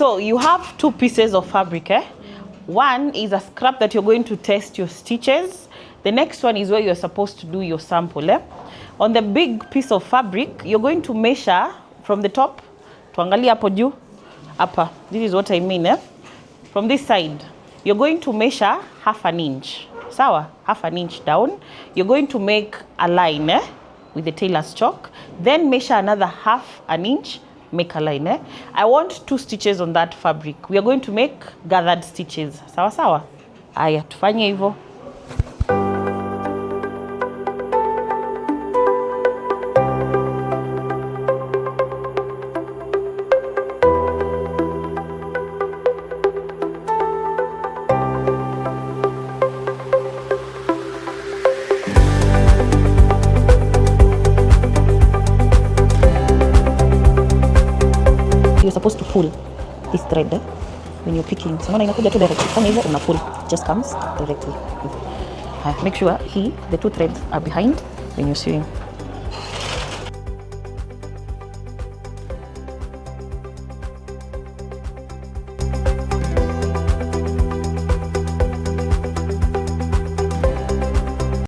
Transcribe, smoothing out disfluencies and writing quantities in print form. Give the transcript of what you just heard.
So you have two pieces of fabric, eh? One is a scrap that you're going to test your stitches. The next one is where you're supposed to do your sample, eh? On the big piece of fabric, you're going to measure from the top. Tuangalia hapo juu. Hapa. This is what I mean, eh? From this side, you're going to measure half an inch. Sawa? Half an inch down. You're going to make a line, eh? With the tailor's chalk. Then measure another half an inch. Make a line, eh? I want 2 stitches on that fabric. We are going to make gathered stitches. Sawa sawa? Aya, tufanye hivyo. You're supposed to pull this thread when you're picking. So when inakuja tu directly, kama hivyo una pull, it just comes directly. Make sure the 2 threads are behind when you're sewing.